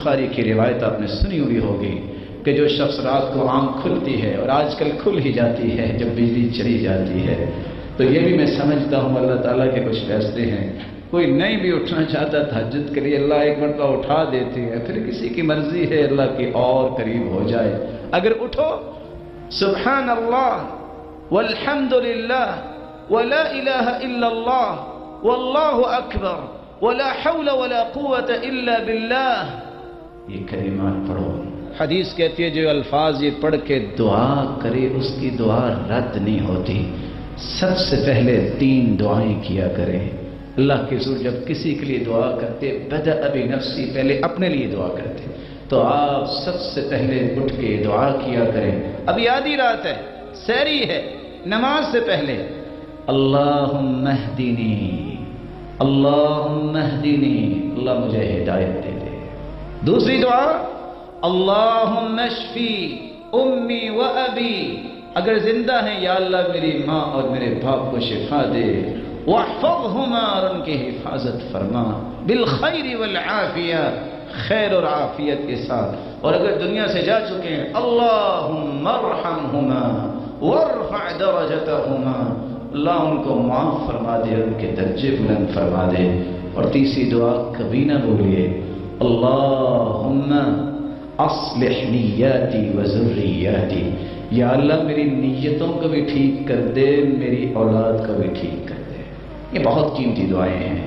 بخاری کی روایت آپ نے سنی ہوئی ہوگی کہ جو شخص رات کو آنکھ کھلتی ہے، اور آج کل کھل ہی جاتی ہے جب بجلی چلی جاتی ہے، تو یہ بھی میں سمجھتا ہوں اللہ تعالیٰ کے کچھ فیصلے ہیں۔ کوئی نہیں بھی اٹھنا چاہتا تہجد کے لیے، اللہ ایک مرتبہ اٹھا دیتے ہیں، پھر کسی کی مرضی ہے اللہ کی اور قریب ہو جائے۔ اگر اٹھو سبحان اللہ والحمد للہ ولا الہ الا اللہ واللہ اکبر ولا حول ولا قوة الا باللہ، یہ کلمات پڑھو۔ حدیث کہتی ہے جو الفاظ یہ پڑھ کے دعا کرے اس کی دعا رد نہیں ہوتی۔ سب سے پہلے 3 دعائیں کیا کرے۔ اللہ کے حضور جب کسی کے لیے دعا کرتے بدأ بنفسی، پہلے اپنے لیے دعا کرتے، تو آپ سب سے پہلے اٹھ کے دعا کیا کریں۔ ابھی آدھی رات ہے، سحری ہے، نماز سے پہلے اللہم اہدنی اللہم اہدنی، اللہ مجھے ہدایت دے دے۔ دوسری دعا اللہم اشفی امی و ابی، اگر زندہ ہیں یا اللہ میری ماں اور میرے باپ کو شفا دے، واحفظہما، اور ان کی حفاظت فرما، بالخیر والعافیہ، خیر اور عافیت کے ساتھ، اور اگر دنیا سے جا چکے ہیں اللہم ارحمہما وارفع درجتہما، اللہ ان کو معاف فرما دے، ان کے درجے بلند فرما دے۔ اور تیسری دعا کبھی نہ بھولیے اللہم اصلح نیاتی و ذریاتی، یا اللہ میری نیتوں کو بھی ٹھیک کر دے، میری اولاد کو بھی ٹھیک کر دے۔ یہ بہت قیمتی دعائیں ہیں۔